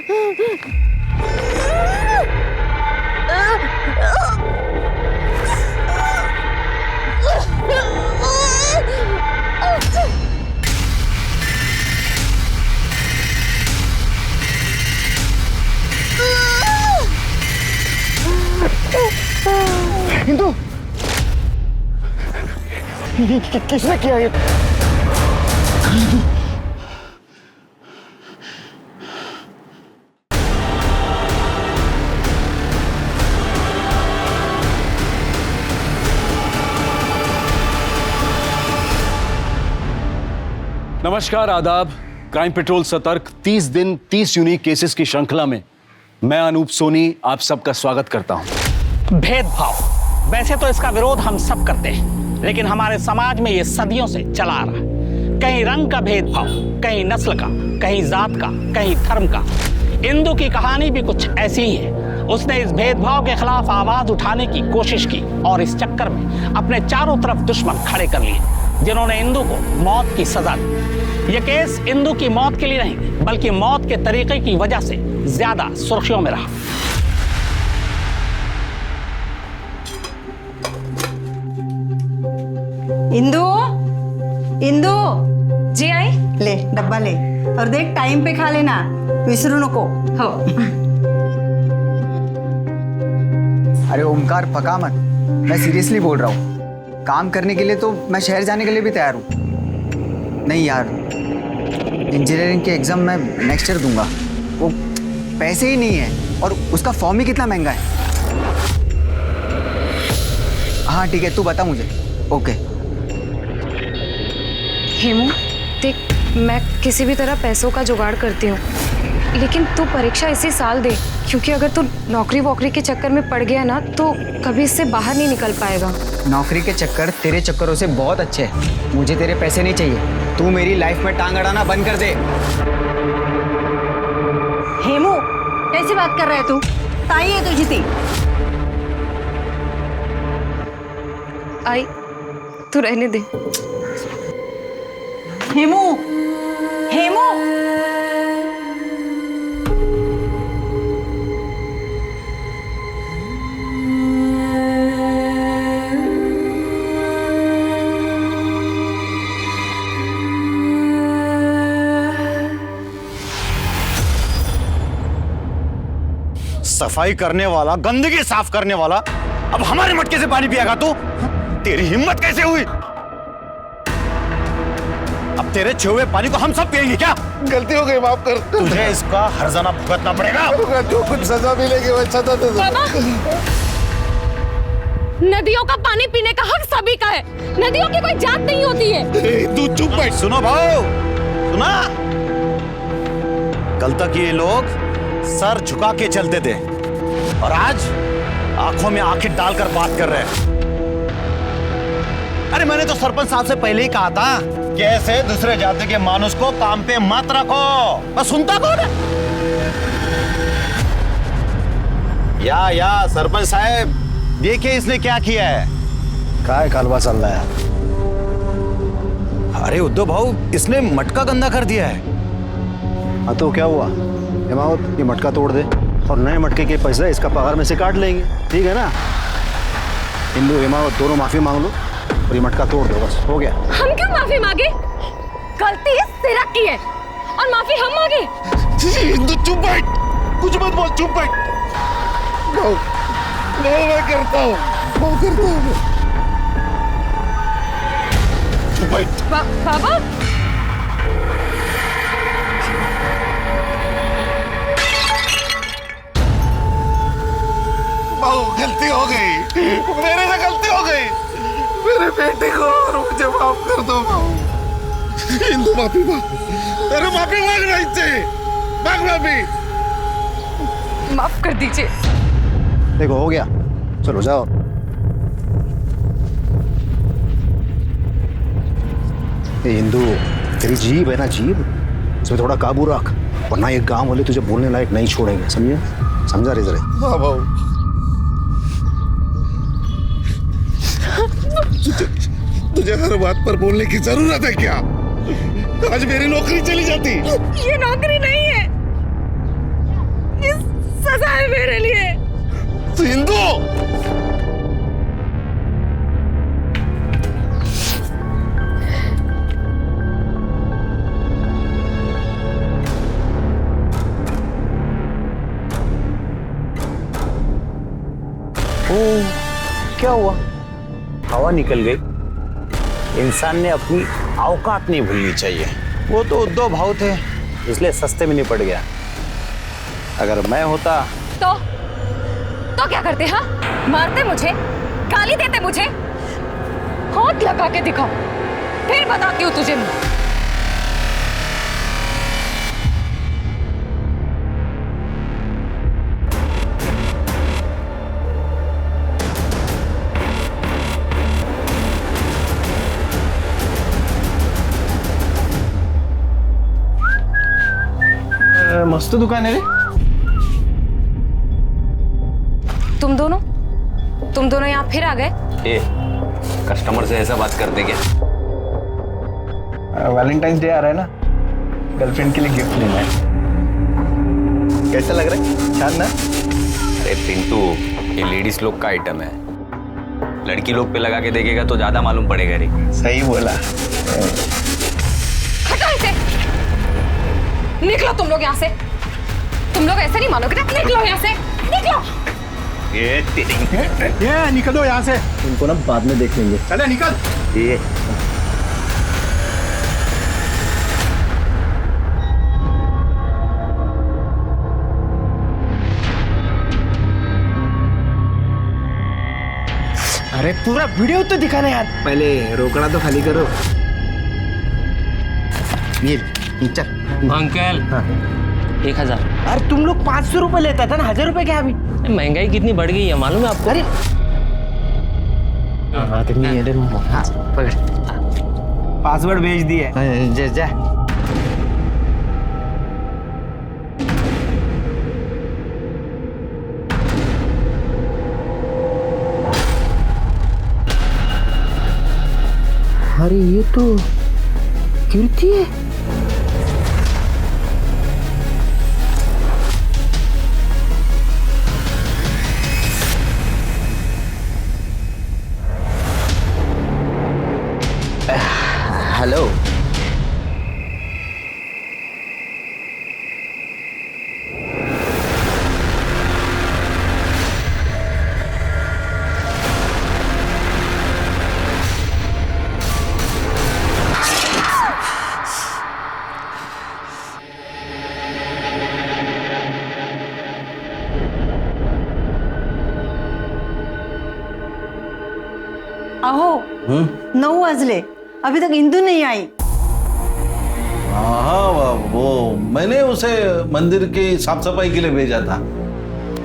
हिंदू, किसने किया ये? नमस्कार, आदाब। क्राइम पेट्रोल सतर्क 30 दिन 30 यूनिक केसेस की श्रृंखला में मैं अनूप सोनी आप सबका स्वागत करता हूं। भेदभाव, वैसे तो इसका विरोध हम सब करते हैं, लेकिन हमारे समाज में ये सदियों से चला आ रहा है। कहीं रंग का भेदभाव, कहीं नस्ल का, कहीं जात का, कहीं धर्म का। इंदु की कहानी भी कुछ ऐसी ही है। उसने इस भेदभाव के खिलाफ आवाज उठाने की कोशिश की और इस चक्कर में अपने चारों तरफ दुश्मन खड़े कर लिए, जिन्होंने इंदु को मौत की सजा दी। यह केस इंदु की मौत के लिए नहीं, बल्कि मौत के तरीके की वजह से ज्यादा सुर्खियों में रहा। इंदु, इंदु, जी आई। ले डब्बा ले और देख टाइम पे खा लेना, विसरू नको। हो। अरे ओमकार, पका मत, मैं सीरियसली बोल रहा हूँ। काम करने के लिए तो मैं शहर जाने के लिए भी तैयार हूँ। नहीं यार, इंजीनियरिंग के एग्जाम मैं नेक्स्ट ईयर दूंगा। वो पैसे ही नहीं है और उसका फॉर्म ही कितना महंगा है। हाँ ठीक है, तू बता मुझे। ओके। हेमू देख, मैं किसी भी तरह पैसों का जुगाड़ करती हूँ, लेकिन तू परीक्षा इसी साल दे, क्योंकि अगर तू नौकरी वोकरी के चक्कर में पड़ गया ना तो कभी इससे बाहर नहीं निकल पाएगा। नौकरी के चक्कर तेरे चक्करों से बहुत अच्छे हैं। मुझे तेरे पैसे नहीं चाहिए। तू मेरी लाइफ में टांग अड़ाना बंद कर दे। हेमू, कैसी बात कर रहा है तू? ताई है तुझी थी। आई, तू रहने दे। हेमू, हेमू, सफाई करने वाला, गंदगी साफ करने वाला, अब हमारे मटके से पानी पिएगा तू? तेरी हिम्मत कैसे हुई? अब तेरे छुए पानी को हम सब पिएंगे क्या? गलती हो गई, माफ कर। तुझे इसका हर्जाना भुगतना पड़ेगा। जो कुछ सजा मिलेगी वो सजा दे दो। नदियों का पानी पीने का हक सभी का है। नदियों की कोई जात नहीं होती है। तू चुप बैठ। सुनो भाऊ, सुना? कल तक ये लोग सर झुका के चलते थे और आज आंखों में आंखें डालकर बात कर रहे हैं। अरे मैंने तो सरपंच साहब से पहले ही कहा था कि ऐसे दूसरे जाति के मानुष को काम पे मत रखो। बस सुनता कौन है? या सरपंच साहब, देखिए इसने क्या किया है। काय कालवा चल रहा है? अरे उद्धव भाऊ, इसने मटका गंदा कर दिया है। हाँ तो क्या हुआ? हिमावत, ये मटका तोड़ दे और नए मटके के पैसे इसका पगार में से काट लेंगे, ठीक है ना? हिंदू हिमावत दोनों माफी मांग लो और ये मटका तोड़ दो, बस हो गया। हम क्यों माफी मांगे? गलती तेरा की है और माफी हम मांगे? हिंदू चुप बैठ, कुछ मत बोल, चुप बैठ। मैं करता हूँ, चुप बैठ। बाबा, गलती हो गई, मेरे से गलती हो गई। मेरे बेटे को और मुझे माफ कर दो। हिंदू माफी मांग, तेरे माफी मांगना इससे, मांग माफी। माफ कर दीजिए। देखो हो गया, चलो जाओ। हिंदू, तेरी जीभ है ना, जीभ, इसमें थोड़ा काबू रख, वरना ये गांव वाले तुझे बोलने लायक नहीं छोड़ेंगे, समझे? समझा रे जरा? हाँ भाऊ। तुझे हर बात पर बोलने की जरूरत है क्या? आज मेरी नौकरी चली जाती। ये नौकरी नहीं है। सजा है मेरे लिए। सिंधु, क्या हुआ? हवा निकल गई। इंसान ने अपनी औकात नहीं भूलनी चाहिए। वो तो उद्धव भाव थे, इसलिए सस्ते में निपट गया। अगर मैं होता तो क्या करते? हाँ, मारते मुझे, गाली देते मुझे। हाथ लगा के दिखाओ, फिर बताती हूँ तुझे मैं। मस्त दुकान है रे। तुम दोनों यहाँ फिर आ गए? कस्टमर से ऐसा बात करते क्या? वैलेंटाइंस डे आ रहा है ना, गर्लफ्रेंड के लिए गिफ्ट लेना है। कैसा लग रहा है? शान ना? अरे पिंटू, ये लेडीज लोग का आइटम है, लड़की लोग पे लगा के देखेगा तो ज्यादा मालूम पड़ेगा रे। सही बोला। हटो इसे, निकलो तुम लोग यहाँ से। तुम लोग ऐसे नहीं मानोगे ना, निकलो यहाँ से, निकलो। ये निकलो यहाँ से। उनको ना बाद में देख लेंगे। चले निकल। ये अरे पूरा वीडियो तो दिखाना यार, पहले रोकड़ा तो खाली करो। ये चल अंकल। हाँ। 1000। अरे तुम लोग 500 रुपए लेता था ना, 1000 रुपए क्या अभी? महंगाई कितनी बढ़ गई है मालूम है आपको? अरे आदमी है रे। हाँ पकड़, पासवर्ड भेज दिए। जा जा। अरे ये तो कीर्ति है। हेलो। अहो 9 वाजले, अभी तक इंदु नहीं आई। हाँ, वो मैंने उसे मंदिर की साफ सफाई के लिए भेजा था।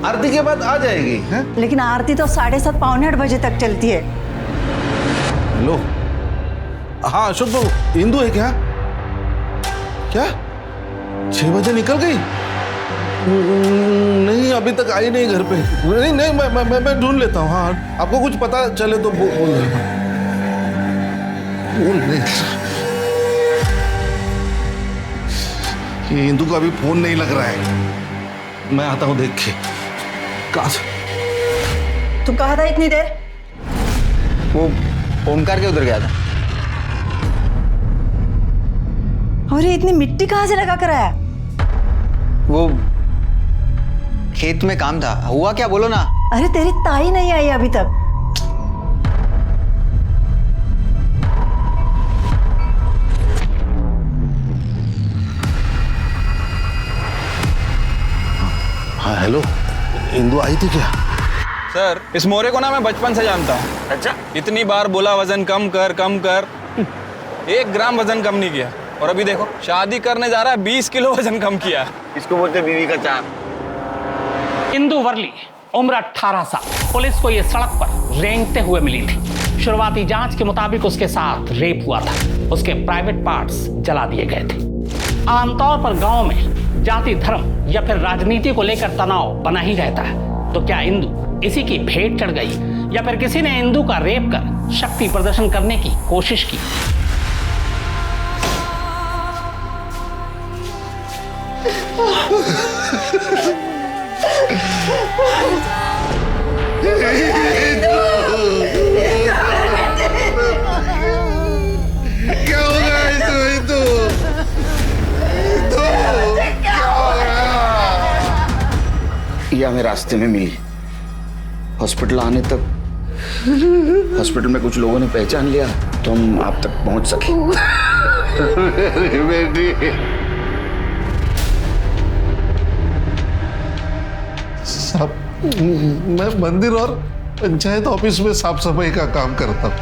आरती के बाद आ जाएगी। है? लेकिन आरती तो 7:30 पौने 8 बजे तक चलती है। हेलो, हाँ अशोक बाबू, इंदु है क्या? क्या 6 बजे निकल गई? नहीं, अभी तक आई नहीं घर पे। नहीं नहीं, मैं ढूंढ लेता हूँ। हाँ, आपको कुछ पता चले तो बोल नहीं। ये इंदु का अभी फोन नहीं लग रहा है। मैं आता हूँ देख के। कहाँ से? तू कहा था इतनी देर? वो ओमकार के उधर गया था। और ये इतनी मिट्टी कहाँ से लगा कर आया? वो खेत में काम था। हुआ क्या बोलो ना। अरे तेरी ताई नहीं आई अभी तक। हाँ हेलो, इंदु आई थी क्या? सर, इस मोरे को ना मैं बचपन से जानता हूँ। अच्छा, इतनी बार बोला वजन कम कर कम कर, 1 ग्राम वजन कम नहीं किया। और अभी देखो, शादी करने जा रहा है, 20 किलो वजन कम किया। इसको बोलते बीवी का चार। इंदु वर्ली, उम्र 18 साल, पुलिस को यह सड़क पर रेंगते हुए मिली थी। शुरुआती जांच के मुताबिक उसके साथ रेप हुआ था। उसके प्राइवेट पार्ट्स जला दिए गए थे। आमतौर पर गांव में जाति, धर्म या फिर राजनीति को लेकर तनाव बना ही रहता है। तो क्या इंदु इसी की भेंट चढ़ गई या फिर किसी ने इंदु का रेप कर शक्ति प्रदर्शन करने की कोशिश की? हमें रास्ते में मिली। हॉस्पिटल आने तक हॉस्पिटल में कुछ लोगों ने पहचान लिया तो हम आप तक पहुंच सके। बेटी सब, मैं मंदिर और पंचायत ऑफिस में साफ सफाई का काम करता हूँ।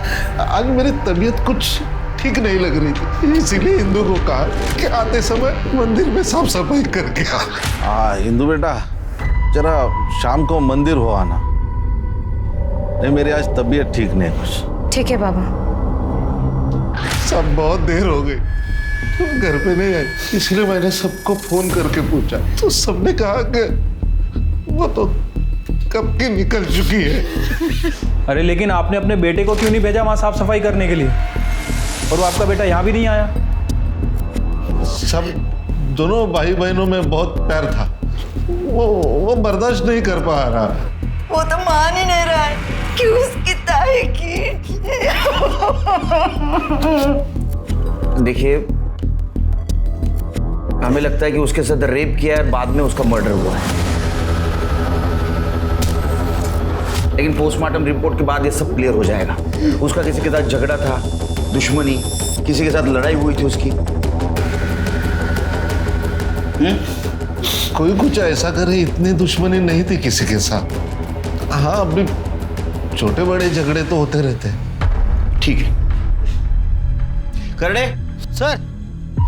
आज मेरी तबीयत कुछ ठीक नहीं लग रही थी, इसीलिए इंदू को कहा कि आते समय मंदिर में साफ सफाई करके आ। इंदू बेटा, जरा शाम को मंदिर हो आना। नहीं, मेरी आज तबीयत ठीक नहीं कुछ। ठीक है बाबा। सब बहुत देर हो गई, तुम घर पे नहीं आई, इसलिए मैंने सबको फोन करके पूछा तो सबने कहा कि वो तो कब की निकल चुकी है। अरे लेकिन आपने अपने बेटे को क्यों नहीं भेजा वहां साफ सफाई करने के लिए? और वो आपका बेटा यहाँ भी नहीं आया? सब दोनों भाई बहनों में बहुत प्यार था, वो बर्दाश्त नहीं कर पा रहा। वो तो मान ही नहीं रहा है कि उसकी ताई की। देखिए, हमें लगता है कि उसके साथ रेप किया है और बाद में उसका मर्डर हुआ है, लेकिन पोस्टमार्टम रिपोर्ट के बाद ये सब क्लियर हो जाएगा। उसका किसी के साथ झगड़ा था, दुश्मनी, किसी के साथ लड़ाई हुई थी उसकी। कोई कुछ ऐसा करे, इतनी दुश्मनी नहीं थी किसी के साथ। हाँ, अभी छोटे बड़े झगड़े तो होते रहते हैं। ठीक है करड़े सर,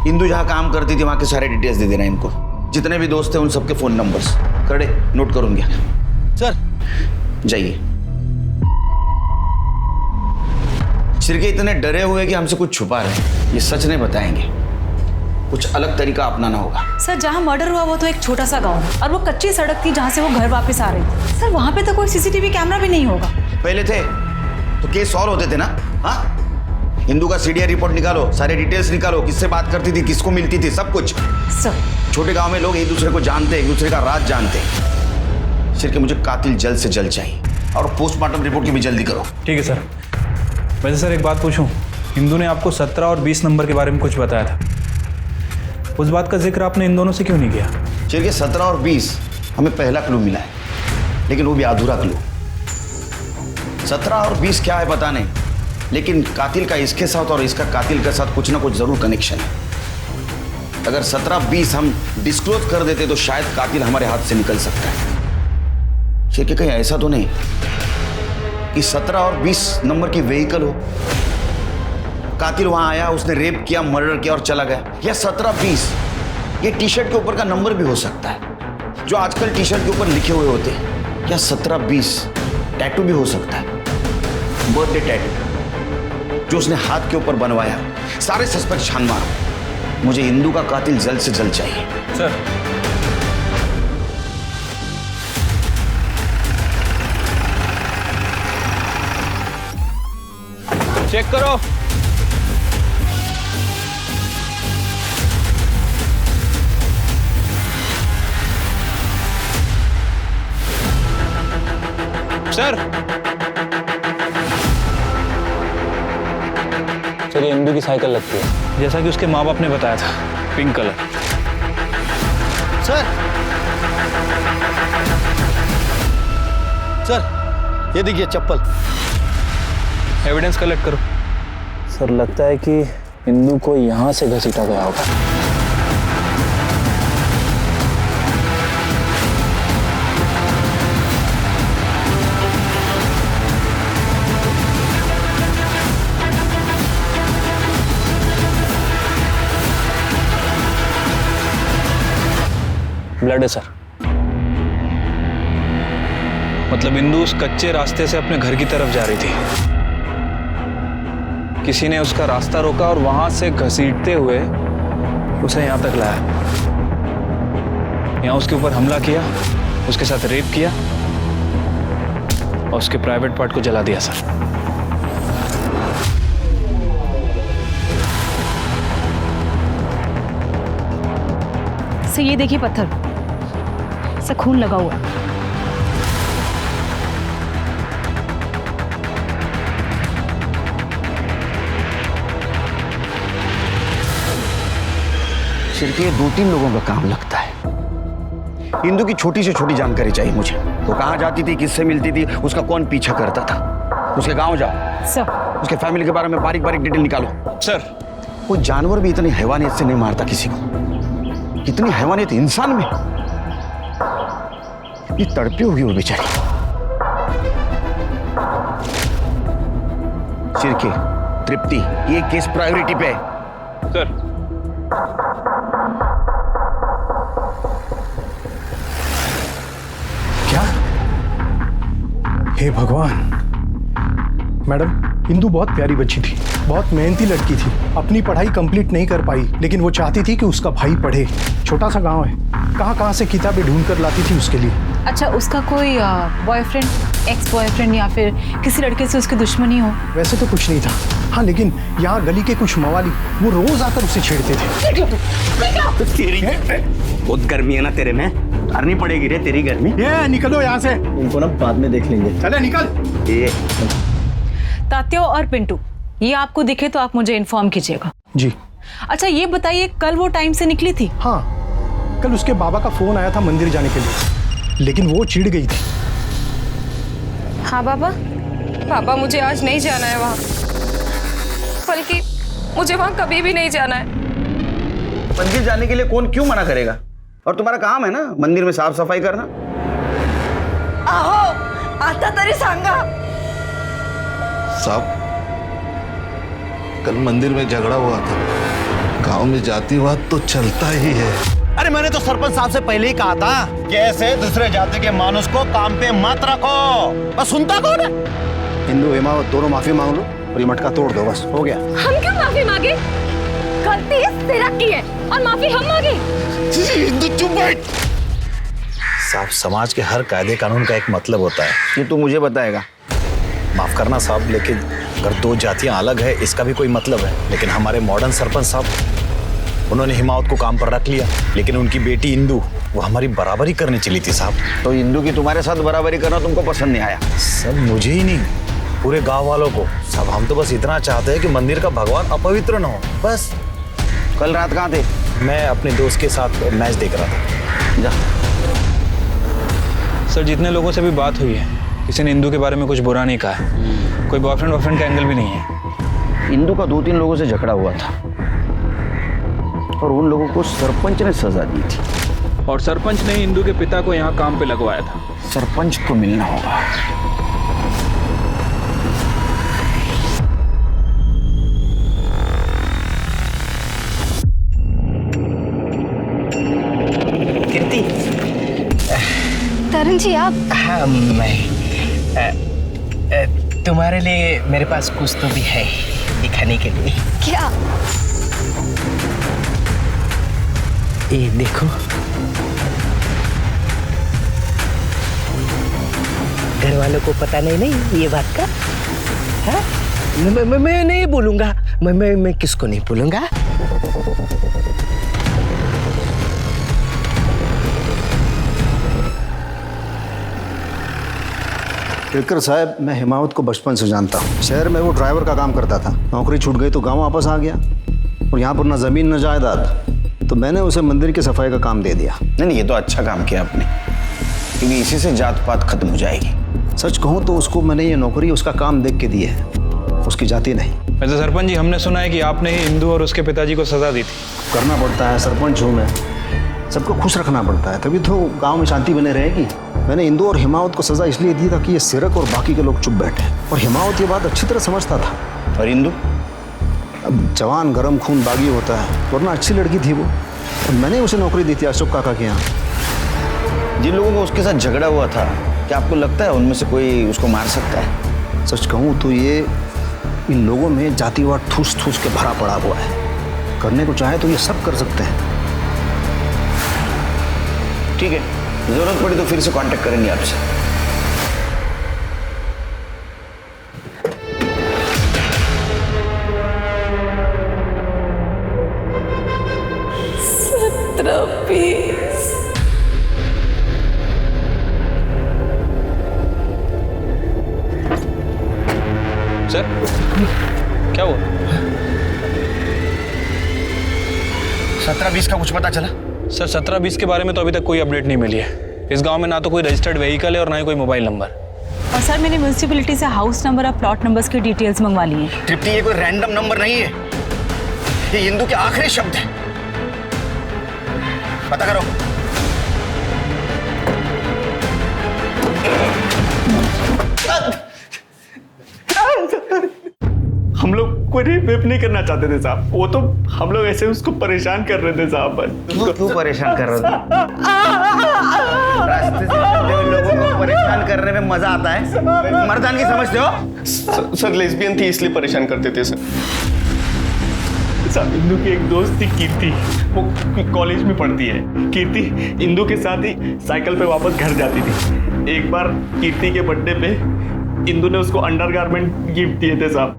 इंदू जहां काम करती थी वहां के सारे डिटेल्स दे देना इनको, जितने भी दोस्त हैं उन सबके फोन नंबर्स। करड़े नोट करूंगा सर। जाइए। सिरके इतने डरे हुए कि हमसे कुछ छुपा रहे हैं, ये सच नहीं बताएंगे, कुछ अलग तरीका अपनाना होगा। सर, जहाँ मर्डर हुआ वो तो एक छोटा सा गांव है और वो कच्ची सड़क थी जहाँ से वो घर वापस आ रही थी। सर, वहाँ पे तो कोई सीसीटीवी कैमरा भी नहीं होगा। पहले थे तो केस सॉल्व होते थे ना। हाँ, हिंदू का सीडीआर रिपोर्ट निकालो, सारे डिटेल्स निकालो, किससे बात करती थी, किसको मिलती थी, सब कुछ। सर, छोटे गांव में लोग एक दूसरे को जानते, एक दूसरे का राज जानते। सिर्फ मुझे कातिल जल्द से जल्द चाहिए और पोस्टमार्टम रिपोर्ट की भी जल्दी करो। ठीक है सर। वैसे सर एक बात पूछूं, हिंदू ने आपको 17 और 20 नंबर के बारे में कुछ बताया था, उस बात का जिक्र आपने इन दोनों से क्यों नहीं किया? चलिए 17 और 20 हमें पहला क्लू मिला है, लेकिन वो भी अधूरा क्लू। 17 और 20 क्या है पता नहीं, लेकिन कातिल का इसके साथ और इसका कातिल के साथ कुछ ना कुछ जरूर कनेक्शन है। अगर 17-20 हम डिस्क्लोज कर देते तो शायद कातिल हमारे हाथ से निकल सकता है। शेर कहीं ऐसा तो नहीं कि 17 और 20 नंबर की व्हीकल हो, कातिल वहां आया, उसने रेप किया, मर्डर किया और चला गया। या 17-20 ये टी शर्ट के ऊपर का नंबर भी हो सकता है, जो आजकल टी शर्ट के ऊपर लिखे हुए होते हैं। या 17-20 टैटू भी हो सकता है, बर्थडे टैटू जो उसने हाथ के ऊपर बनवाया। सारे सस्पेक्ट छान मारो, मुझे हिंदू का कातिल जल्द से जल्द चाहिए। सर, चेक करो। सर, सर ये इंदू की साइकिल लगती है, जैसा कि उसके माँ बाप ने बताया था, पिंक कलर। सर, सर ये देखिए चप्पल। एविडेंस कलेक्ट करो। सर लगता है कि इंदू को यहाँ से घसीटा गया होगा। ब्लड है सर। मतलब इंदू उस कच्चे रास्ते से अपने घर की तरफ जा रही थी, किसी ने उसका रास्ता रोका और वहां से घसीटते हुए उसे यहां तक लाया, यहां उसके ऊपर हमला किया, उसके साथ रेप किया और उसके प्राइवेट पार्ट को जला दिया। सर ये देखिए पत्थर, सर खून लगा हुआ है। सिर्फ ये 2-3 लोगों का काम लगता है। इंदु की छोटी से छोटी जानकारी चाहिए मुझे। वो कहाँ जाती थी, किससे मिलती थी, उसका कौन पीछा करता था। उसके गांव जाओ सर, उसके फैमिली के बारे में बारीक बारीक डिटेल निकालो। सर वो जानवर भी इतनी हैवानियत से नहीं मारता किसी को, इतनी हैवानियत इंसान में। इतनी तड़पी होगी वो बेचारी। चिरके, तृप्ति, ये केस प्रायोरिटी पे है। सर क्या? हे भगवान। मैडम, इंदु बहुत प्यारी बच्ची थी, बहुत मेहनती लड़की थी। अपनी पढ़ाई कंप्लीट नहीं कर पाई, लेकिन वो चाहती थी कि उसका भाई पढ़े। छोटा सा गांव है, कहाँ कहाँ से किताबें ढूंढ कर लाती थी उसके लिए। अच्छा, उसका कोई बॉयफ्रेंड, एक्स बॉयफ्रेंड या फिर किसी लड़के से उसकी दुश्मनी हो? वैसे तो कुछ नहीं था, हाँ, लेकिन यहाँ गली के कुछ मवाली वो रोज आकर उसे छेड़ते थे। तेरी बहुत गर्मी है ना तेरे में, उतारनी पड़ेगी रे तेरी गर्मी। ये निकलो यहाँ से, इनको ना बाद में देख लेंगे। चले निकल। तात्या और पिंटू, ये आपको दिखे तो आप मुझे इन्फॉर्म कीजिएगा। जी। अच्छा, ये बताइए, कल वो टाइम से निकली थी? हाँ, कल उसके बाबा का फोन आया था मंदिर जाने के लिए, लेकिन वो चिढ़ गई थी। हाँ बाबा, पापा मुझे आज नहीं जाना है वहाँ, बल्कि मुझे वहाँ कभी भी नहीं जाना है। मंदिर जाने के लिए कौन क्यों मना करेगा? और तुम्हारा काम है ना मंदिर में साफ सफाई करना। आहो, आता तरी सांगा। साहब, कल मंदिर में झगड़ा हुआ था, गांव में जातिवाद तो चलता ही है। अरे मैंने तो सरपंच साहब से पहले ही कहा था कि ऐसे दूसरे जाति के मानुस को काम पे मत रखो, बस सुनता कौन है? हिंदू हिमावत दोनों माफी मांग लो और ये मटका तोड़ दो, बस हो गया। हम क्यों माफी मांगे? गलती इस तिलक की है और माफी हम मांगे। हिंदू चुप बैठ। साहब, समाज के हर कायदे कानून का एक मतलब होता है। ये तू मुझे बताएगा। माफ करना साहब, लेकिन अगर दो जातियां अलग है इसका भी कोई मतलब है। लेकिन हमारे मॉडर्न सरपंच साहब, उन्होंने हिमावत को काम पर रख लिया, लेकिन उनकी बेटी इंदु वो हमारी बराबरी करने चली थी साहब। तो इंदु की तुम्हारे साथ बराबरी करना तुमको पसंद नहीं आया? सब मुझे ही नहीं, पूरे गांव वालों को। सब हम तो बस इतना चाहते हैं कि मंदिर का भगवान अपवित्र न हो, बस। कल रात कहाँ थे? मैं अपने दोस्त के साथ मैच देख रहा था। जा। सर, जितने लोगों से भी बात हुई है, किसी ने इंदु के बारे में कुछ बुरा नहीं कहा है। कोई बॉयफ्रेंड वॉयफ्रेंड का एंगल भी नहीं है। इंदु का 2-3 लोगों से झगड़ा हुआ था और उन लोगों को सरपंच ने सजा दी थी। और सरपंच ने इंदु के पिता को यहाँ काम पे लगवाया था। सरपंच को मिलना होगा। कीर्ति। तरुण जी, आप? हाँ, मैं तुम्हारे लिए मेरे पास कुछ तो भी है दिखाने के लिए। क्या? ये देखो, घर वालों को पता नहीं ये बात का? हाँ? मैं नहीं बोलूंगा। मैं किसको नहीं बोलूंगा। केरकर साहब, मैं हिमावत को बचपन से जानता हूँ। शहर में वो ड्राइवर का काम करता था, नौकरी छूट गई तो गांव वापस आ गया, और यहाँ पर ना जमीन न जायदाद, तो मैंने उसे मंदिर की सफाई का काम दे दिया। नहीं, ये तो अच्छा काम किया आपने, क्योंकि इसी से जात पात खत्म हो जाएगी। सच कहूँ तो उसको मैंने ये नौकरी उसका काम देख के दी है, उसकी जाति नहीं। वैसे सरपंच जी, हमने सुना है कि आपने ही इंदु और उसके पिताजी को सजा दी थी। करना पड़ता है, सरपंच हूँ मैं, सबको खुश रखना पड़ता है, तभी तो गांव में शांति बने रहेगी। मैंने इंदु और हिमावत को सजा इसलिए दी था कि ये सिरक और बाकी के लोग चुप बैठे, और हिमावत ये बात अच्छी तरह समझता था। और इंदु? अब जवान गरम खून बागी होता है, वरना अच्छी लड़की थी वो, तो मैंने उसे नौकरी दी थी अशोक काका के यहाँ। जिन लोगों को उसके साथ झगड़ा हुआ था, क्या आपको लगता है उनमें से कोई उसको मार सकता है? सच कहूँ तो ये इन लोगों में जातिवाद ठूस ठूस के भरा पड़ा हुआ है। करने को चाहे तो ये सब कर सकते हैं। ठीक है, जरूरत पड़ी तो फिर से कांटेक्ट करेंगे आपसे। सर, क्या हुआ? 17-20 का कुछ पता चला? सर 17-20 के बारे में तो अभी तक कोई अपडेट नहीं मिली है। इस गांव में ना तो कोई रजिस्टर्ड व्हीकल है और ना ही कोई मोबाइल नंबर। और सर मैंने म्यूनसिपैलिटी से हाउस नंबर और प्लॉट नंबर्स की डिटेल्स मंगवा ली हैं। तृप्ति, ये कोई रैंडम नंबर नहीं है, ये इंदू के आखिरी शब्द है। पता करो। हम लोग कोई रेप नहीं करना चाहते थे साहब, वो तो हम लोग ऐसे उसको परेशान कर रहे थे साहब। बस क्यों परेशान कर रहे थे? रास्ते से चलते हुए लोगों को परेशान करने में मजा आता है। मर्दानगी समझते हो? सर लेस्बियन थी इसलिए परेशान करते थे सर। साहब इंदू की एक दोस्त थी कीर्ति, वो कॉलेज में पढ़ती है। कीर्ति इंदू के साथ ही साइकिल पे वापस घर जाती थी। एक बार कीर्ति के बर्थडे पे इंदू ने उसको अंडरगारमेंट गिफ्ट दिए थे साहब।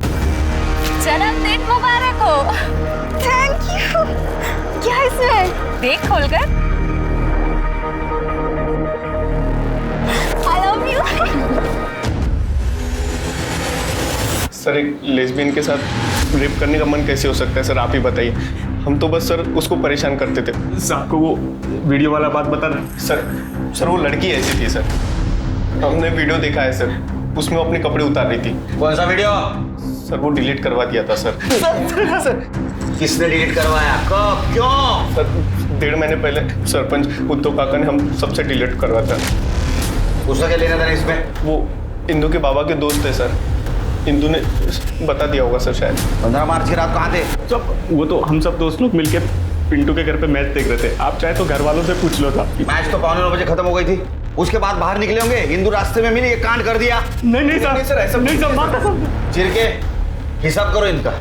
जन्मदिन मुबारक हो। Thank you. क्या इसमें? देख खोलकर। I love you. सर एक लेस्बियन के साथ रेप करने का मन कैसे हो सकता है सर, आप ही बताइए। हम तो बस सर उसको परेशान करते थे। साहब को वो वीडियो वाला बात बता रहे सर वो लड़की ऐसी थी सर, हमने वीडियो देखा है सर, उसमें वो अपने कपड़े उतार रही थी। कौन सा वीडियो? सर वो डिलीट करवा दिया था सर। किसने डिलीट करवाया? कब? क्यों? सर 1.5 महीने पहले सरपंच उद्धव काका ने हम सबसे डिलीट करवाया था। उसका क्या लेना था इसमें? वो इंदू के बाबा के दोस्त थे सर, इंदू ने बता दिया होगा सर शायद। 15 मार्च की रात कहाँ थे? सब वो तो हम सब दोस्त लोग मिलके पिंटू के घर पे मैच देख रहे थे। आप चाहे तो घर वालों से पूछ लो था। मैच तो 9:15 खत्म हो गई थी, उसके बाद बाहर निकले होंगे, इंदू रास्ते में मिली, ये कांड कर दिया। नहीं सर ऐसा नहीं सर। चिरके हिसाब करो इनका।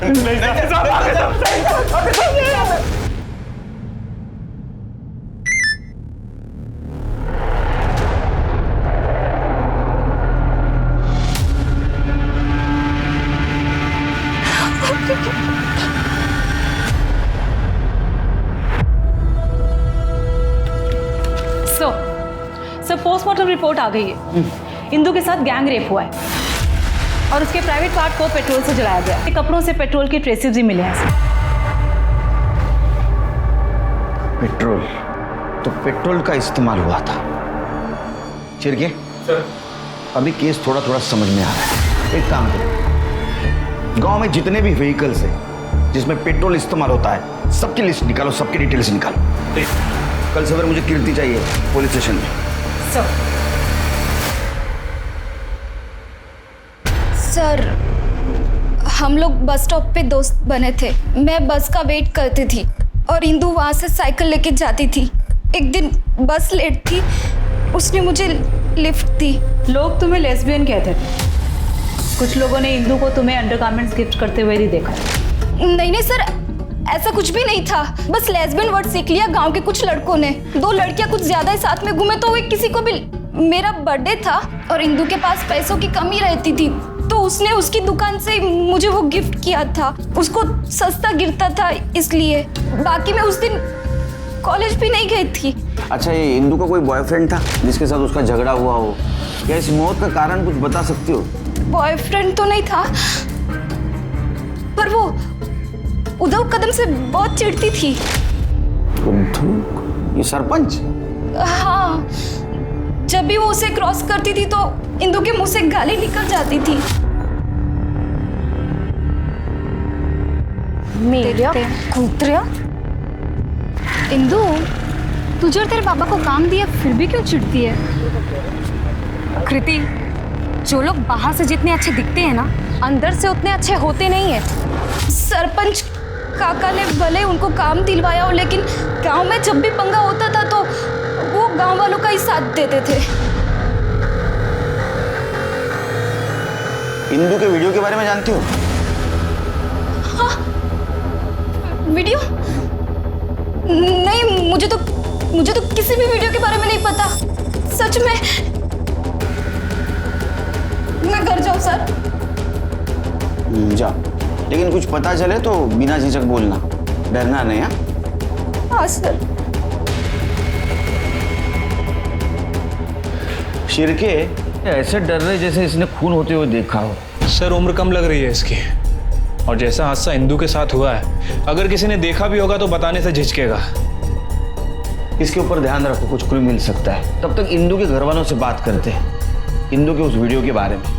सर पोस्टमार्टम रिपोर्ट आ गई है। इंदू के साथ गैंग रेप हुआ है और उसके प्राइवेट पार्ट को पेट्रोल से जलाया गया। कपड़ों से पेट्रोल के ट्रेसेस भी मिले हैं सर। पेट्रोल? तो पेट्रोल का इस्तेमाल हुआ था। चिरके सर अभी केस थोड़ा थोड़ा समझ में आ रहा है। एक काम करो, गांव में जितने भी व्हीकल्स है जिसमें पेट्रोल इस्तेमाल होता है सबकी लिस्ट निकालो, सबकी डिटेल्स निकालो। कल सवेरे मुझे कीर्ति चाहिए पुलिस स्टेशन में। सर हम लोग बस स्टॉप पे दोस्त बने थे। मैं बस का वेट करती थी और इंदू वहाँ से साइकिल लेके जाती थी। एक दिन बस लेट थी, उसने मुझे लिफ्ट दी। लोग तुम्हें लेस्बियन कहते थे, कुछ लोगों ने इंदू को तुम्हें अंडरगारमेंट्स गिफ्ट करते हुए भी देखा। नहीं सर, ऐसा कुछ भी नहीं था, बस लेस्बियन वर्ड सीख लिया गांव के कुछ लड़कों ने। 2 लड़कियां कुछ ज्यादा ही साथ में घूमे तो किसी को भी। मेरा बर्थडे था और इंदू के पास पैसों की कमी रहती थी तो उसने उसकी दुकान से मुझे वो गिफ्ट किया था। उसको सस्ता गिरता था इसलिए। बाकी मैं उस दिन कॉलेज भी नहीं गई थी। अच्छा, ये इंदू का कोई बॉयफ्रेंड था जिसके साथ उसका झगड़ा हुआ हो? क्या इस मौत का कारण कुछ बता सकती हो? बॉयफ्रेंड तो नहीं था, पर वो उद्धव कदम से बहुत चिढ़ती थी। ये सरपंच? हाँ, जब भी वो उसे क्रॉस करती थी तो इंदू के मुंह से गाली निकल जाती थी। मेरा कुत्रिया, इंदू तुझे और तेरे पापा को काम दिया फिर भी क्यों चिढ़ती है? कृति, जो लोग बाहर से जितने अच्छे दिखते हैं ना, अंदर से उतने अच्छे होते नहीं है। सरपंच काका ने भले उनको काम दिलवाया हो, लेकिन गांव में जब भी पंगा होता था तो वो गांव वालों का ही साथ देते थे। इंदू के वीडियो के बारे में जानती हो? हाँ, वीडियो? नहीं, मुझे तो किसी भी वीडियो के बारे में नहीं पता, सच में। मैं घर जाऊं सर? जा, लेकिन कुछ पता चले तो बिना झिझक बोलना, डरना नहीं। हाँ सर। शिरके ऐसे डर रहे जैसे इसने खून होते हुए देखा हो। सर उम्र कम लग रही है इसकी, और जैसा हादसा इंदू के साथ हुआ है, अगर किसी ने देखा भी होगा तो बताने से झिझकेगा। इसके ऊपर ध्यान रखो, कुछ क्लू मिल सकता है। तब तक इंदू के घर वालों से बात करते हैं, इंदू के उस वीडियो के बारे में।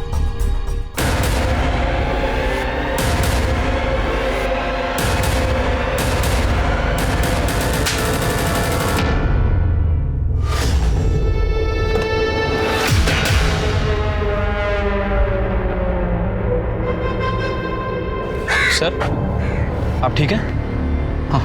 सर आप ठीक हैं? हाँ।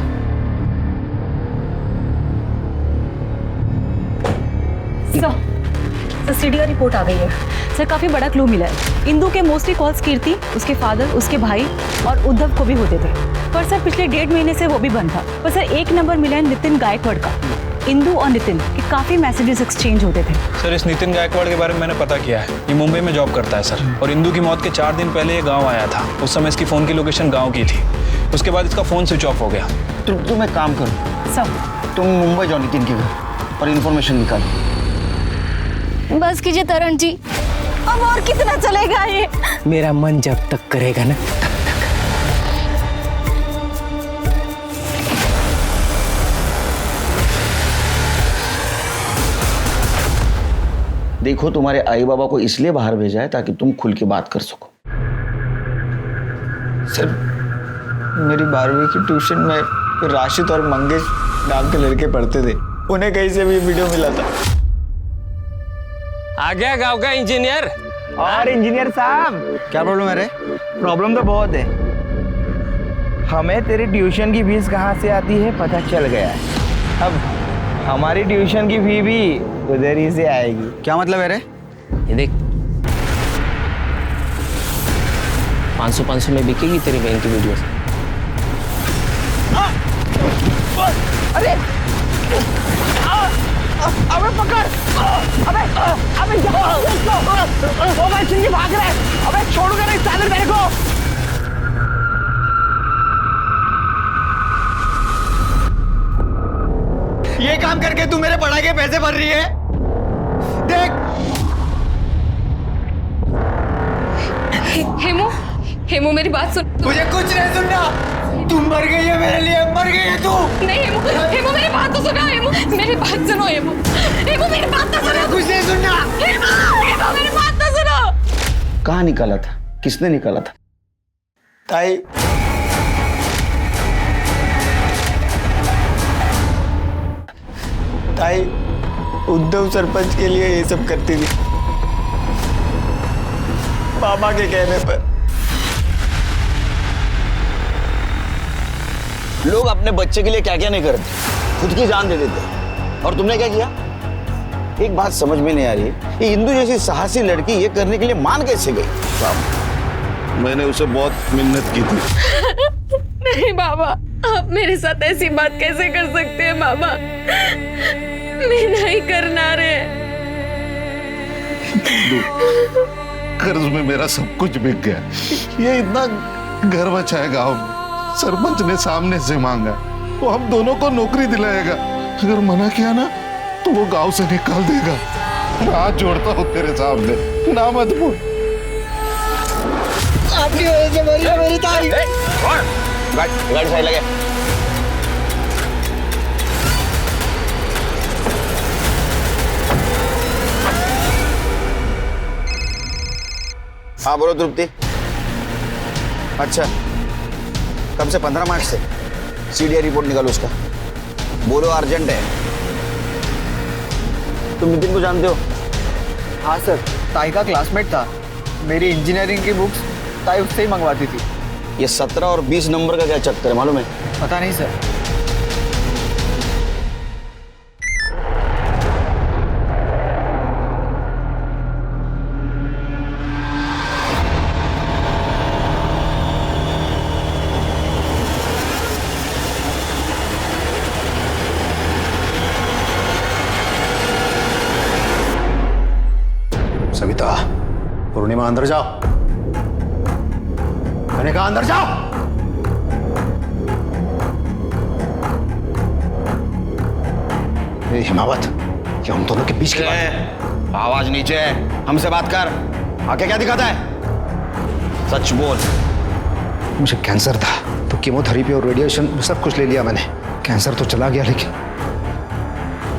सर सीडीआर रिपोर्ट आ गई है। सर काफी बड़ा क्लू मिला है। इंदू के मोस्टली कॉल्स कीर्ति, उसके फादर, उसके भाई और उद्धव को भी होते थे। पर सर पिछले 1.5 महीने से वो भी बंद था। पर सर एक नंबर मिला है नितिन गायकवाड़ का। इंदू और नितिन के काफी मैसेजेस एक्सचेंज होते थे। सर इस नितिन गायकवाड़ के बारे में मैंने पता किया है। ये मुंबई में जॉब करता है सर, और इंदू की मौत के 4 दिन पहले ये गांव आया था। उस समय इसकी फोन की लोकेशन गांव की थी। उसके बाद इसका फोन स्विच ऑफ हो गया। तुम एक काम करो सर, तुम मुंबई जाओ नितिन के घर और इन्फॉर्मेशन निकालो। बस कीजिए तरण जी, अब और कितना चलेगा ये? मेरा मन जब तक करेगा ना तब तक। देखो, तुम्हारे आई बाबा को इसलिए बाहर भेजा है ताकि तुम खुल के बात कर सको। सर मेरी 12वीं की ट्यूशन में राशिद और मंगेश नाम के लड़के पढ़ते थे, उन्हें कहीं से भी वीडियो मिला था। आ गया गांव का इंजीनियर। और इंजीनियर साहब, क्या प्रॉब्लम है रे? प्रॉब्लम तो बहुत है। हमें तेरी ट्यूशन की फीस कहाँ से आती है पता चल गया है। अब हमारी ट्यूशन की फी भी उधर ही से आएगी। क्या मतलब है रे? ये देख, 500 में बिकेगी तेरी बहन की वीडियो। अरे अबे पकड़, अबे ओ भाई सिंह भाग रहा है। अबे छोड़ूंगा नहीं साले मेरे को। ये काम करके तू मेरे पढ़ाई के पैसे भर रही है? देख हेमू मेरी बात सुन। तुझे कुछ नहीं सुनना। तू मर गई है मेरे लिए, मर गई है तू। नहीं हेमू मेरी बात तो सुनो। हेमू मेरी बात सुनो। हेमू मेरी बात तो सुनो। कुछ नहीं सुनना। हेमू मेरी बात तो सुनो। कहाँ निकाला था? किसने निकाला था? ताई ताई उद्धव सरपंच के लिए ये सब करती थी, पापा के कहने पर। लोग अपने बच्चे के लिए क्या क्या नहीं करते, खुद की जान दे देते। और तुमने क्या किया? एक बात समझ में नहीं आ रही, ये इंदू जैसी साहसी लड़की ये करने के लिए मान कैसे गई? मैंने उसे बहुत मिन्नत की थी। नहीं बाबा, आप मेरे साथ ऐसी बात कैसे कर सकते हैं बाबा? मैं नहीं करना रे। कर्ज में मेरा सब कुछ बिक गया। ये इतना घर बचा है गांव में, सरपंच ने सामने से मांगा, वो हम दोनों को नौकरी दिलाएगा। अगर मना किया ना तो वो गांव से निकाल देगा। मैं हाथ जोड़ता हूँ तेरे सामने, ना मत बोल। आपकी वजह से मरी है मेरी ताई। गाड़ी सही लगे। हाँ बोलो तृप्ति। अच्छा, कब से? 15 मार्च से सीडीआर रिपोर्ट निकालो उसका। बोलो अर्जेंट है। तुम नितिन को जानते हो? हाँ सर, ताई का क्लासमेट था। मेरी इंजीनियरिंग की बुक्स ताई उससे ही मंगवाती थी। ये 17 और 20 नंबर का क्या चक्कर है मालूम है? पता नहीं सर। सविता, पूर्णिमा अंदर जाओ। मैंने कहा अंदर जाओ। हिमावत, ये हम दोनों के बीच की बात है। आवाज नीचे है, हमसे बात कर। आके क्या दिखाता है? सच बोल। मुझे कैंसर था तो कीमोथेरेपी और रेडिएशन सब कुछ ले लिया मैंने। कैंसर तो चला गया, लेकिन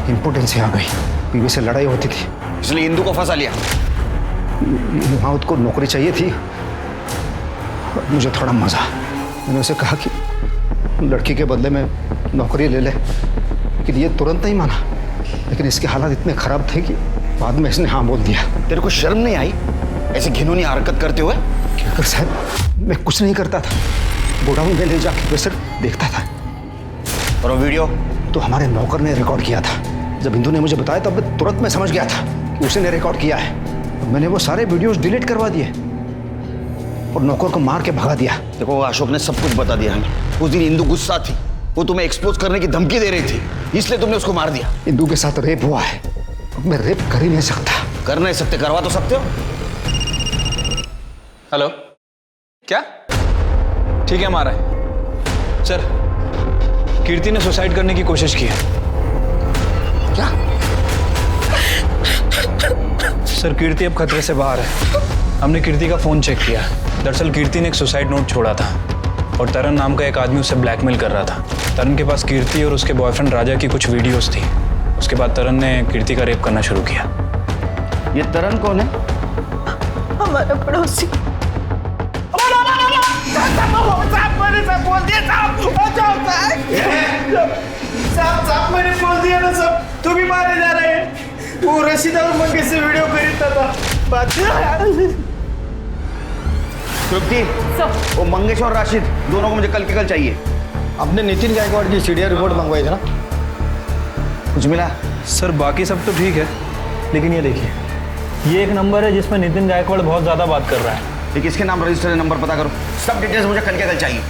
इम्पोर्टेंसी आ गई। बीवी से लड़ाई होती थी इसलिए इंदू को फंसा लिया। हिमावत को नौकरी चाहिए थी, मुझे थोड़ा मजा। मैंने उसे कहा कि लड़की के बदले में नौकरी ले ले, लेकिन ये तुरंत नहीं माना। लेकिन इसके हालात इतने खराब थे कि बाद में इसने हाँ बोल दिया। तेरे को शर्म नहीं आई ऐसी घिनौनी हरकत करते हुए? क्या कर साहब, मैं कुछ नहीं करता था, गोडाउन में ले जाके प्रेशर देखता था। और वो वीडियो तो हमारे नौकर ने रिकॉर्ड किया था। जब हिंदू ने मुझे बताया तब तुरंत मैं समझ गया था कि उसने रिकॉर्ड किया है। मैंने वो सारे वीडियोस डिलीट करवा दिए और नौकर को मार के भगा दिया। देखो अशोक ने सब कुछ बता दिया हमें। उस दिन इंदू गुस्सा थी, वो तुम्हें एक्सपोज करने की धमकी दे रही थी, इसलिए तुमने उसको मार दिया। इंदू के साथ रेप हुआ है, मैं रेप कर ही नहीं सकता। कर नहीं सकते, करवा तो सकते हो। हेलो, क्या? ठीक है, हम आ रहे हैं। सर, कीर्ति ने सुसाइड करने की कोशिश की है। क्या? सर, कीर्ति अब खतरे से बाहर है। हमने कीर्ति का फोन चेक किया। दरअसल कीर्ति ने एक सुसाइड नोट छोड़ा था और तरन नाम का एक आदमी उसे ब्लैकमेल कर रहा था। तरन के पास कीर्ति और उसके बॉयफ्रेंड राजा की कुछ वीडियोस थी। उसके बाद तरन ने कीर्ति का रेप करना शुरू किया। ये तरन कौन है? हमारा पड़ोसी। साहब मैंने बोल दिया ना सब, तू भी मारे जा रहे हैं। वो रशीदा और मंगेश से वीडियो खरीदता था। तृप्ति, वो मंगेश और राशिद दोनों को मुझे कल के कल चाहिए। आपने नितिन गायकवाड़ की सीडीआर रिपोर्ट मंगवाई थी ना, कुछ मिला? सर, बाकी सब तो ठीक है, लेकिन ये देखिए, ये एक नंबर है जिसमें नितिन गायकवाड़ बहुत ज्यादा बात कर रहा है। ठीक, इसके नाम रजिस्टर नंबर पता करो। सब डिटेल्स मुझे कल के कल चाहिए।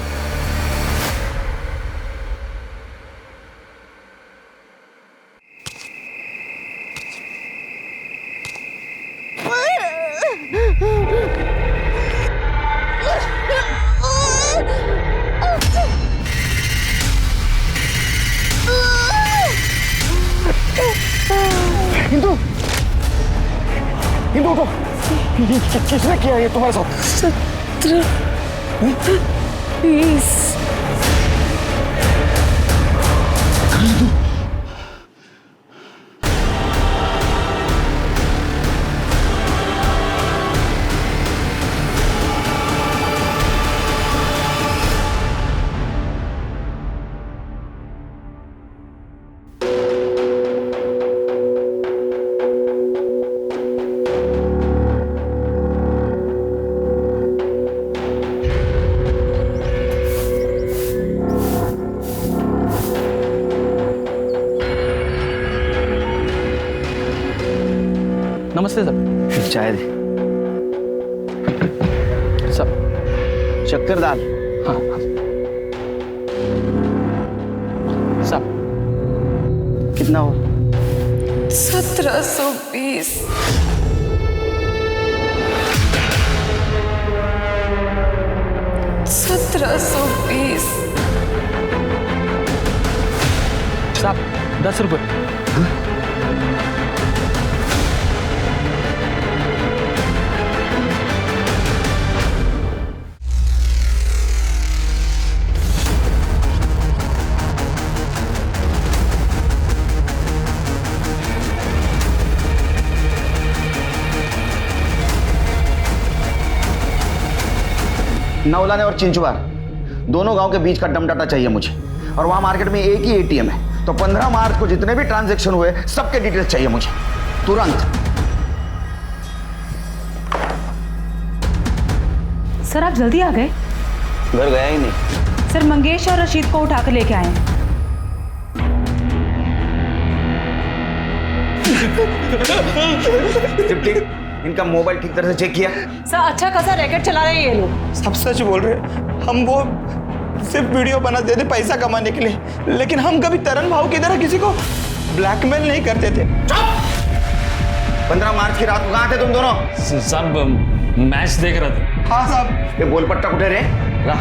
हिंदू, हिंदू उठो। किसने किया ये तुम्हारे साथ? 20। नमस्ते सर। चाय दे। सब शक्कर दाल। हाँ सब कितना हुआ? 1720। साहब 10 रुपये। नौलाने और चिंचवार दोनों गांव के बीच का डमडाटा चाहिए मुझे। और वहां मार्केट में एक ही एटीएम है, तो 15 मार्च को जितने भी ट्रांजैक्शन हुए सबके डिटेल्स चाहिए मुझे तुरंत। सर, आप जल्दी आ गए। घर गया ही नहीं। सर, मंगेश और रशीद को उठाकर लेके आए हैं। इनका मोबाइल ठीक तरह से चेक किया? सर, अच्छा खासा रैकेट चला रहे हैं ये लोग। सब सच बोल रहे हैं। हम वो सिर्फ वीडियो बना देते पैसा कमाने के लिए, लेकिन हम कभी तरन भाव की तरह किसी को ब्लैकमेल नहीं करते थे। 15 मार्च की रात को कहाँ थे तुम दोनों? साहब मैच देख रहे थे। हाँ साहब। ये बोलपट्टा कुठे रे?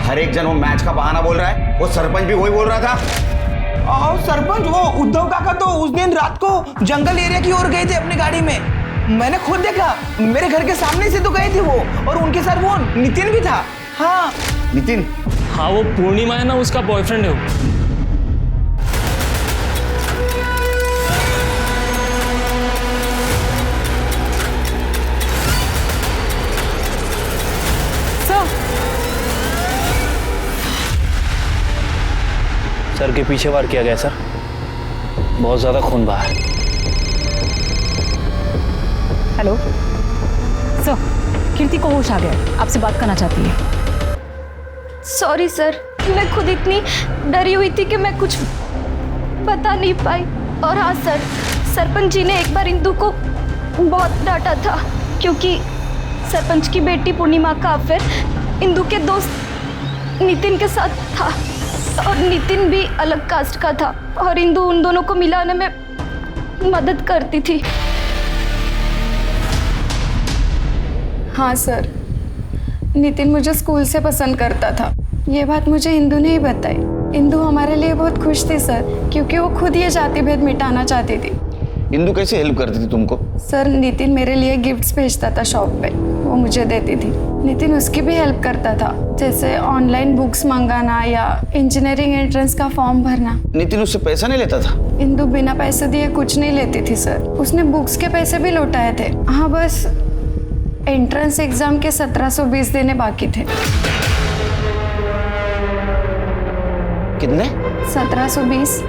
हर एक जन वो मैच का बहाना बोल रहा है। वो सरपंच भी वही बोल रहा था। और सरपंच वो उद्धव काका तो उस दिन रात को जंगल एरिया की ओर गए थे अपनी गाड़ी में। मैंने खुद देखा, मेरे घर के सामने से तो गए थे वो, और उनके साथ वो नितिन भी था। हाँ नितिन? हाँ, वो पूर्णिमा है ना, उसका बॉयफ्रेंड है वो। सर के पीछे वार किया गया सर, बहुत ज़्यादा खून बहा है। हेलो सर, कीर्ति को होश आ गया, आपसे बात करना चाहती है। सॉरी सर, मैं खुद इतनी डरी हुई थी कि मैं कुछ बता नहीं पाई। और हाँ सर, सरपंच जी ने एक बार इंदु को बहुत डांटा था क्योंकि सरपंच की बेटी पूर्णिमा का अफेयर इंदु के दोस्त नितिन के साथ था और नितिन भी अलग कास्ट का था और इंदु उन दोनों को मिलाने में मदद करती थी। हाँ सर, नितिन मुझे स्कूल से पसंद करता था। ये बात मुझे इंदु ने ही बताई। इंदु हमारे लिए बहुत खुश थी सर, क्योंकि वो खुद ये जाति भेद मिटाना चाहती थी। इंदु कैसे हेल्प करती थी तुमको? सर, नितिन मेरे लिए गिफ्ट्स भेजता था शॉप पे, वो मुझे देती थी। नितिन उसकी भी हेल्प करता था, जैसे ऑनलाइन बुक्स मंगाना या इंजीनियरिंग एंट्रेंस का फॉर्म भरना। नितिन उससे पैसा नहीं लेता था? इंदु बिना पैसे दिए कुछ नहीं लेती थी सर, उसने बुक्स के पैसे भी लौटाए थे। हाँ, बस एंट्रेंस एग्जाम के 1720 देने बाकी थे। कितने? 1720।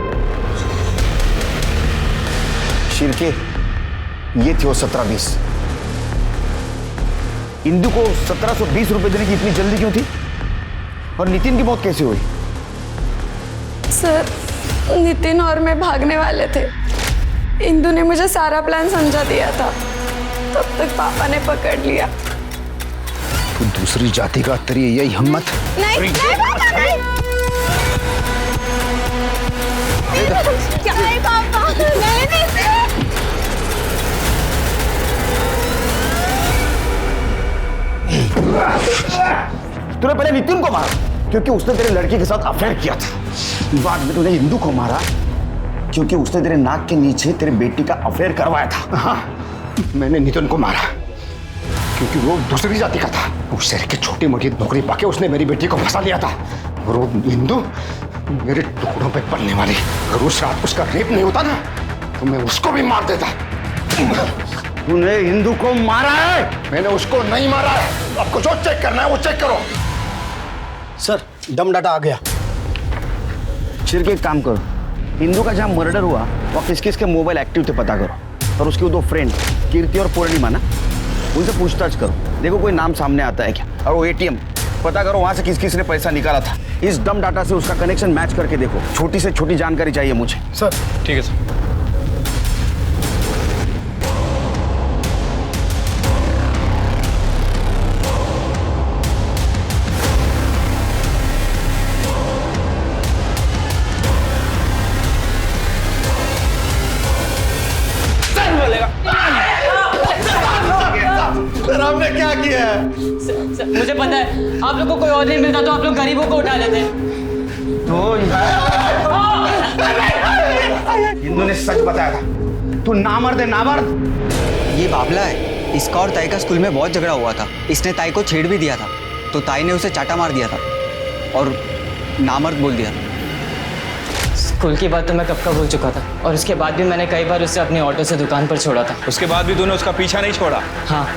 शिरके, ये थे वो 1720। इंदु को 1720 रुपए देने की इतनी जल्दी क्यों थी? और नितिन की मौत कैसे हुई? सर, नितिन और मैं भागने वाले थे। इंदु ने मुझे सारा प्लान समझा दिया था, तब तक पापा ने पकड़ लिया। तू दूसरी जाति का, तेरी यही हिम्मत? नहीं, नहीं पापा, नहीं। क्या है पापा? नहीं, नहीं। तूने पहले नितिन को मारा क्योंकि उसने तेरे लड़की के साथ अफेयर किया था। बाद में तूने इंदु को मारा क्योंकि उसने तेरे नाक के नीचे तेरे बेटी का अफेयर करवाया था। हाँ, मैंने नितिन को मारा क्योंकि वो दूसरी जाति का था। वो शहर की छोटी मोटी नौकरी पाके उसने मेरी बेटी को फंसा लिया था। और वो इंदु मेरे टुकड़ों पे पड़ने वाली। अगर उस रात उसका रेप नहीं होता ना तो मैं उसको भी मार देता। तूने इंदु को मारा है? मैंने उसको नहीं मारा है। आपको जो चेक करना है वो चेक करो। सर, दम डाटा आ गया। शिरके, एक काम करो, इंदु का जहां मर्डर हुआ वह किस किस के मोबाइल एक्टिव थे पता करो, और उसके 2 फ्रेंड कीर्ति और पूर्णिमा ना, उनसे पूछताछ करो, देखो कोई नाम सामने आता है क्या। और वो एटीएम पता करो वहां से किस किस ने पैसा निकाला था। इस दम डाटा से उसका कनेक्शन मैच करके देखो। छोटी से छोटी जानकारी चाहिए मुझे। सर, ठीक है सर। सर, आपने क्या किया है? मुझे पता है, आप लोग को कोई और नहीं मिलता तो आप लोग गरीबों को उठा लेते। इंदु ने सच बताया था। तू नामर्द है, नामर्द। ये बाबला है। इसका और ताई का स्कूल में बहुत झगड़ा हुआ था। इसने ताई को छेड़ भी दिया था, तो ताई ने उसे चाटा मार दिया था और नामर्द बोल दिया। स्कूल की बात तो मैं कब का भूल चुका था, और उसके बाद भी मैंने कई बार उसे अपनी ऑटो से दुकान पर छोड़ा था। उसके बाद भी तूने उसका पीछा नहीं छोड़ा? हाँ,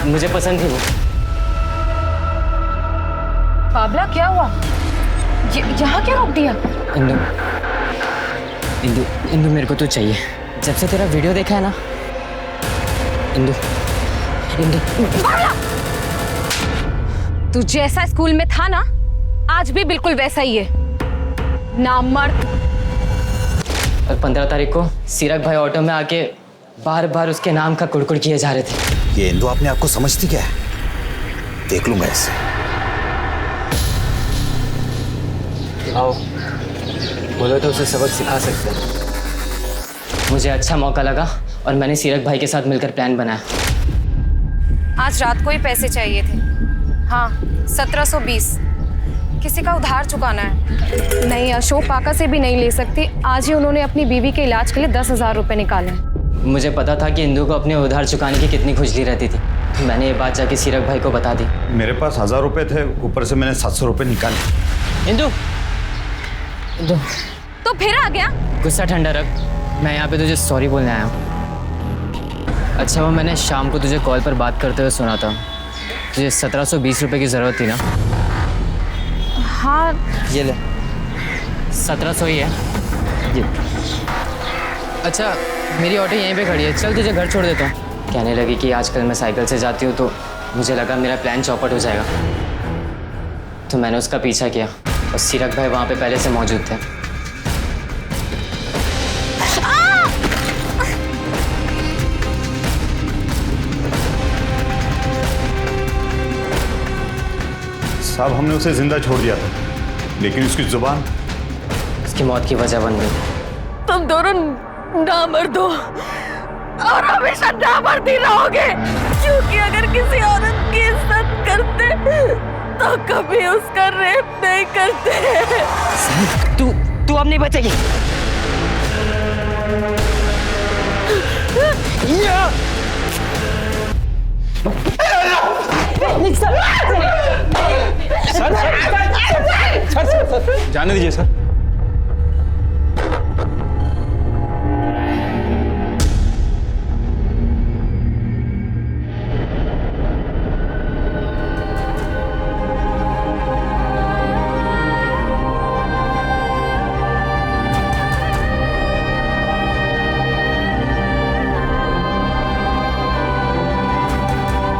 मुझे पसंद थी वो। बाबला, क्या हुआ? यहाँ क्या रोक दिया? इंदु, इंदु, इंदु मेरे को तो चाहिए। जब से तेरा वीडियो देखा है ना, इंदु, इंदु। तू जैसा स्कूल में था ना, आज भी बिल्कुल वैसा ही है, नामर्द। और 15 तारीख को सीरक भाई ऑटो में आके बार बार उसके नाम का कुड़कुड़ किए जा रहे थे। ये इंदु अपने आप को समझती क्या है? देख लूंगा इसे। आओ, बोलो तो उसे सबक सिखा सकते हैं। मुझे अच्छा मौका लगा और मैंने सीरक भाई के साथ मिलकर प्लान बनाया। आज रात को ही पैसे चाहिए थे। हाँ, 1720। किसी का उधार चुकाना है। नहीं, अशोक काका से भी नहीं ले सकती। आज ही उन्होंने अपनी बीवी के इलाज के लिए 10,000 रुपए निकाले। मुझे पता था कि इंदु को अपने उधार चुकाने की कितनी खुजली रहती थी, तो मैंने ये बात जाके सीरक भाई को बता दी। मेरे पास 1000 रुपए थे, ऊपर से मैंने 700 रुपए निकाले। इंदु, इंदु, तो फिर आ गया? गुस्सा ठंडा रख, मैं यहाँ पे तुझे सॉरी बोलने आया हूँ। अच्छा, वो मैंने शाम को तुझे कॉल पर बात करते हुए सुना था। तुझे 1720 रुपए की ज़रूरत थी ना? हाँ। ये ले 1700 ही है जी। अच्छा मेरी ऑटो यहीं पे खड़ी है, चल तुझे घर छोड़ देता हूँ। कहने लगी कि आजकल मैं साइकिल से जाती हूँ तो मुझे लगा मेरा प्लान चौपट हो जाएगा, तो मैंने उसका पीछा किया और सीरक भाई वहाँ पे पहले से मौजूद थे। साहब हमने उसे जिंदा छोड़ दिया था, लेकिन उसकी जुबान उसकी मौत की वजह बन गई। तुम दोनों नामर्द हो और हमेशा नामर्द ही रहोगे, क्योंकि अगर किसी औरत की इज्जत करते तो कभी उसका रेप नहीं करते। तू अब नहीं बचेगी। सर जाने दीजिए सर।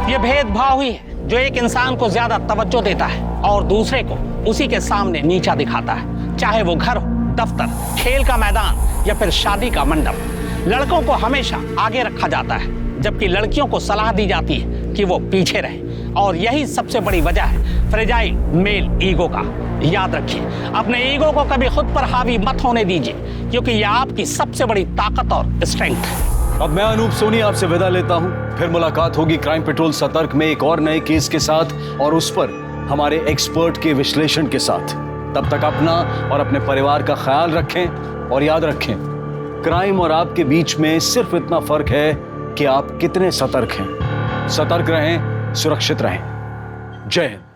ये भेदभाव ही है जो एक इंसान को ज्यादा तवज्जो देता है और दूसरे को उसी के सामने नीचा दिखाता है, चाहे वो घर हो, दफ्तर, खेल का मैदान या फिर शादी का मंडप। लड़कों को हमेशा आगे रखा जाता है जबकि लड़कियों को सलाह दी जाती है कि वो पीछे रहे, और यही सबसे बड़ी वजह है फ्रेजाइल मेल ईगो का। याद रखिए, अपने ईगो को कभी खुद पर हावी मत होने दीजिए, क्योंकि यह आपकी सबसे बड़ी ताकत और स्ट्रेंथ है। अब मैं अनूप सोनी आपसे विदा लेता हूं, फिर मुलाकात होगी क्राइम पेट्रोल सतर्क में एक और नए केस के साथ और उस पर हमारे एक्सपर्ट के विश्लेषण के साथ। तब तक अपना और अपने परिवार का ख्याल रखें और याद रखें, क्राइम और आपके बीच में सिर्फ इतना फर्क है कि आप कितने सतर्क हैं। सतर्क रहें, सुरक्षित रहें। जय हिंद।